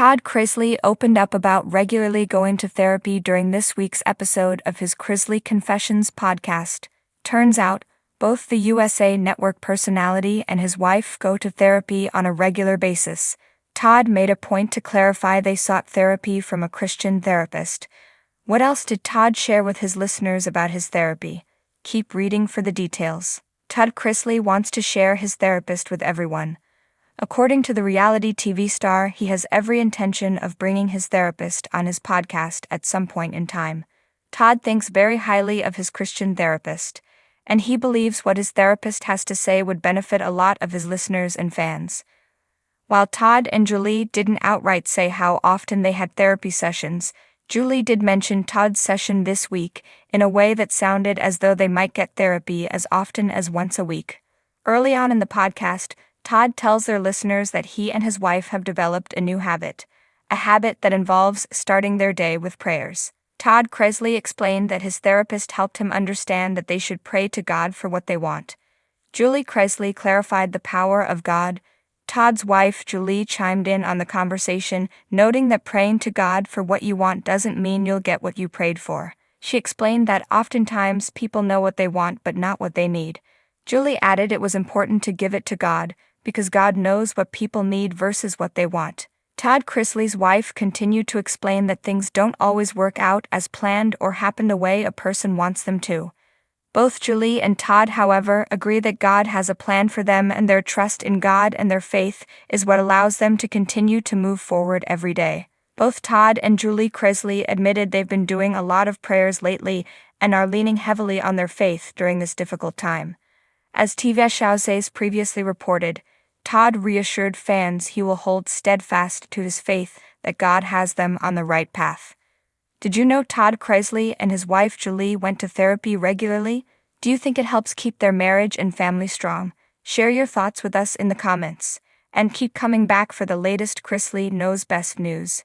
Todd Chrisley opened up about regularly going to therapy during this week's episode of his Chrisley Confessions podcast. Turns out, both the USA Network personality and his wife go to therapy on a regular basis. Todd made a point to clarify they sought therapy from a Christian therapist. What else did Todd share with his listeners about his therapy? Keep reading for the details. Todd Chrisley wants to share his therapist with everyone. According to the reality TV star, he has every intention of bringing his therapist on his podcast at some point in time. Todd thinks very highly of his Christian therapist, and he believes what his therapist has to say would benefit a lot of his listeners and fans. While Todd and Julie didn't outright say how often they had therapy sessions, Julie did mention Todd's session this week in a way that sounded as though they might get therapy as often as once a week. Early on in the podcast, Todd tells their listeners that he and his wife have developed a new habit, a habit that involves starting their day with prayers. Todd Chrisley explained that his therapist helped him understand that they should pray to God for what they want. Julie Chrisley clarified the power of God. Todd's wife, Julie, chimed in on the conversation, noting that praying to God for what you want doesn't mean you'll get what you prayed for. She explained that oftentimes people know what they want but not what they need. Julie added it was important to give it to God, because God knows what people need versus what they want. Todd Chrisley's wife continued to explain that things don't always work out as planned or happen the way a person wants them to. Both Julie and Todd, however, agree that God has a plan for them, and their trust in God and their faith is what allows them to continue to move forward every day. Both Todd and Julie Chrisley admitted they've been doing a lot of prayers lately and are leaning heavily on their faith during this difficult time. As TV Show's previously reported, Todd reassured fans he will hold steadfast to his faith that God has them on the right path. Did you know Todd Chrisley and his wife Julie went to therapy regularly? Do you think it helps keep their marriage and family strong? Share your thoughts with us in the comments, and keep coming back for the latest Chrisley Knows Best news.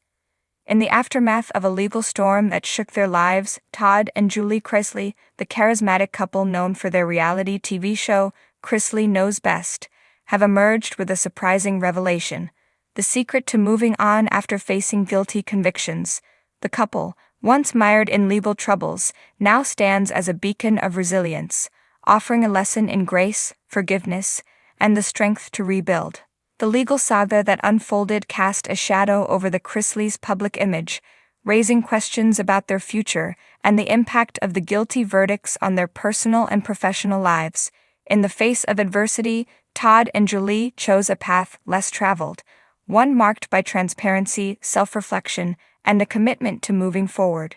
In the aftermath of a legal storm that shook their lives, Todd and Julie Chrisley, the charismatic couple known for their reality TV show, Chrisley Knows Best, have emerged with a surprising revelation: the secret to moving on after facing guilty convictions. The couple, once mired in legal troubles, now stands as a beacon of resilience, offering a lesson in grace, forgiveness, and the strength to rebuild. The legal saga that unfolded cast a shadow over the Chrisleys' public image, raising questions about their future and the impact of the guilty verdicts on their personal and professional lives. In the face of adversity, Todd and Julie chose a path less traveled, one marked by transparency, self-reflection, and a commitment to moving forward.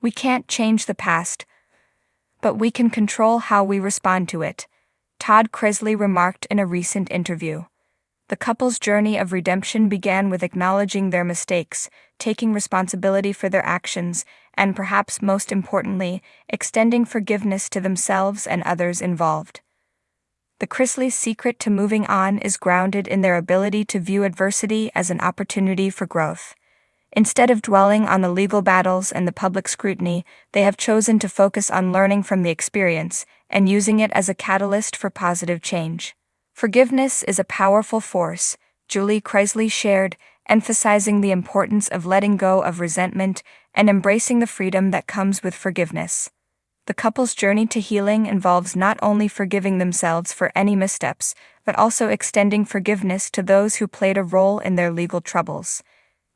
We can't change the past, but we can control how we respond to it, Todd Chrisley remarked in a recent interview. The couple's journey of redemption began with acknowledging their mistakes, taking responsibility for their actions, and perhaps most importantly, extending forgiveness to themselves and others involved. The Chrisleys' secret to moving on is grounded in their ability to view adversity as an opportunity for growth. Instead of dwelling on the legal battles and the public scrutiny, they have chosen to focus on learning from the experience and using it as a catalyst for positive change. Forgiveness is a powerful force, Julie Chrisley shared, emphasizing the importance of letting go of resentment and embracing the freedom that comes with forgiveness. The couple's journey to healing involves not only forgiving themselves for any missteps, but also extending forgiveness to those who played a role in their legal troubles.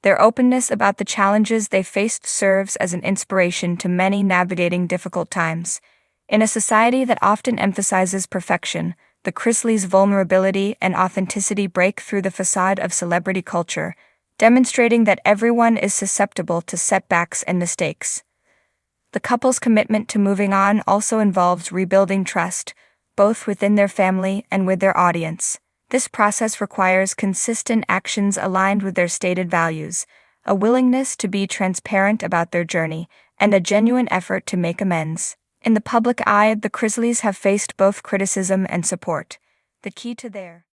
Their openness about the challenges they faced serves as an inspiration to many navigating difficult times. In a society that often emphasizes perfection, the Chrisleys' vulnerability and authenticity break through the facade of celebrity culture, demonstrating that everyone is susceptible to setbacks and mistakes. The couple's commitment to moving on also involves rebuilding trust, both within their family and with their audience. This process requires consistent actions aligned with their stated values, a willingness to be transparent about their journey, and a genuine effort to make amends. In the public eye, the Chrisleys have faced both criticism and support. The key to their